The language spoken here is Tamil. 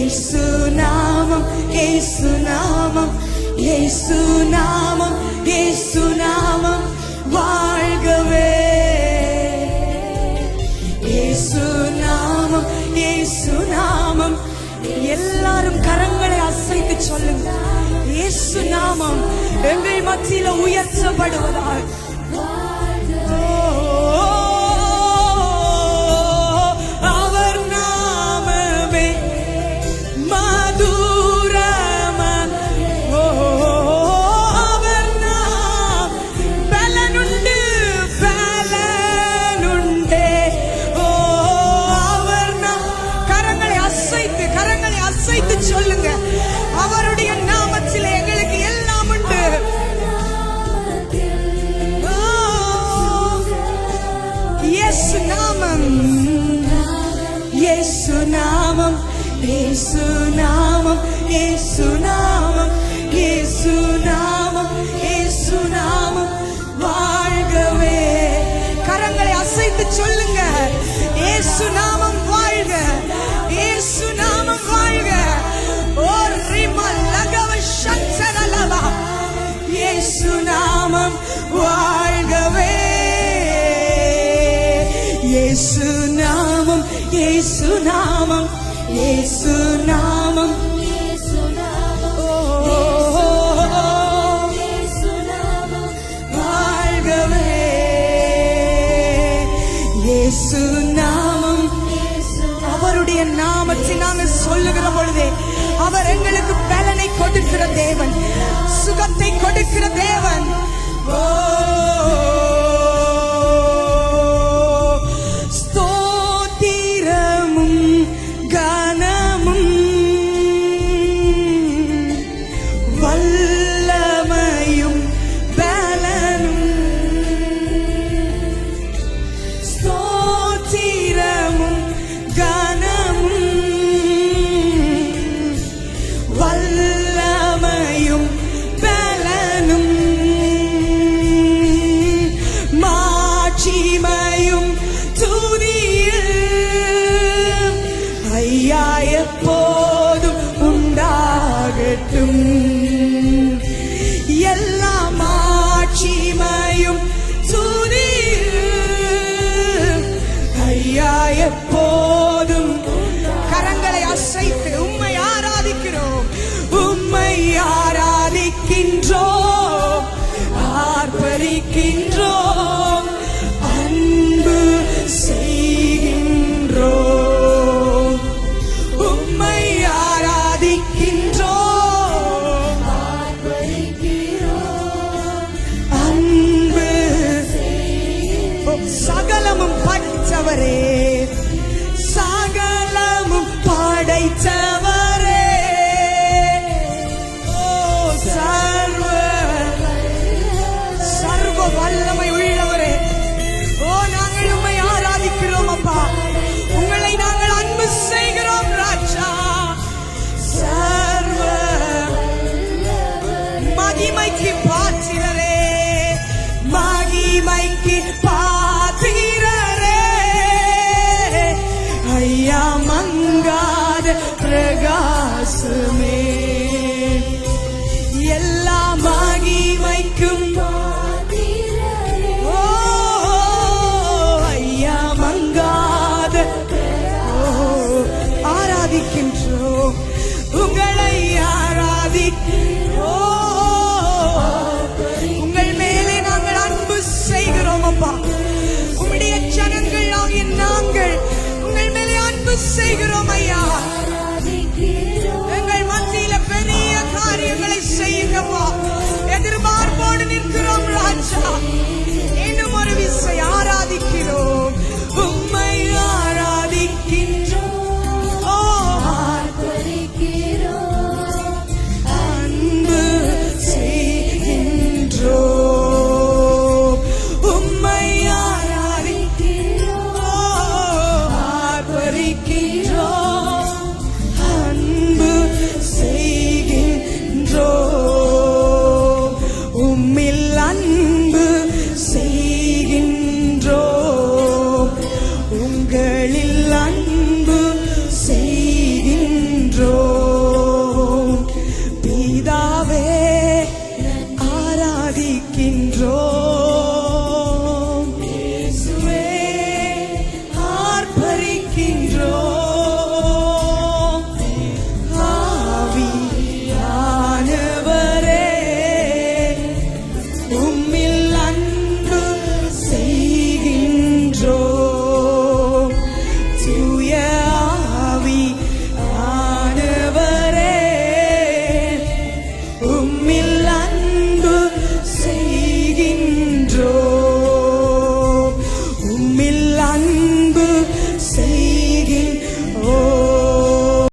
இயேசு நாமம், இயேசு நாமம், இயேசு நாமம், இயேசு நாமம் வாழ்கவே. இயேசு நாமம், இயேசு நாமம். எல்லாரும் கரங்களை அசைத்து சொல்லுங்க, இயேசு நாமம் எங்கள் மத்தியில உயர்த்தப்படுவதால். அவர் நாமமே மதுரம. அவர் நாம் பலனுண்டு, பலனுண்டே. அவர் நாம் கரங்களை அசைத்து சொல்லுங்க, அவருடைய நாமத்தில் எங்களுக்கு எல்லாம் உண்டு. இயேசு நாமம், இயேசு நாமம், இயேசு நாமம், இயேசு நாமம், இயேசு நாமம், இயேசு நாமம் வாழ்கவே. கரங்களை அசைத்து சொல்லுங்க, இயேசு நாமம் வாழ்க, இயேசு நாமம் வாழ்க. ஓர் ரிமல் லகவ சந்தரலவா, இயேசு நாமம் வாழ்கவே. இயேசு நாமம், இயேசு நாமம், இயேசு நாமம், இயேசு நாமம் வாழ்கவே. இயேசு நாமம். அவருடைய நாமத்தை நாங்கள் சொல்லுகிற பொழுதே அவர் எங்களுக்கு பலனை கொடுக்கிற தேவன், சுகத்தை கொடுக்கிற தேவன். எப்போதும் உண்டாகட்டும், எல்லாம் ஆட்சிமையும் துதியும் ஐயா எப்போதும். கரங்களை அசைத்து உம்மை ஆராதிக்கிறோம், உம்மை ஆராதிக்கின்றோம், ஆர்ப்பரிக்கின்றோம், அன்பு செய்கின்றோம். சகலமும் படைத்தவரே, சகலமும் படைத்தவரே, ஓ சர்வ வல்லமை உள்ளவரே. ஓ நாங்கள் உம்மை ஆராதிக்கிறோம் அப்பா, உங்களை நாங்கள் அன்பு செய்கிறோம் ராஜா. சர்வ மகிமைக்கு பாத்திரரே, மகிமைக்கு ஐயா மங்காத பிரகாசமே, எல்லா மகிமைக்கும் ஓ ஐயா மங்காத ஆராதிக்கின்றோம், உங்களை ஆராதிக்கிறோம். உங்கள் மேலே நாங்கள் அன்பு செய்கிறோம் அப்பா. உம்முடைய ஜனங்கள் ஆகிய நாங்கள் உங்கள் மேலே அன்பு செய்கிறோம் ஐயா.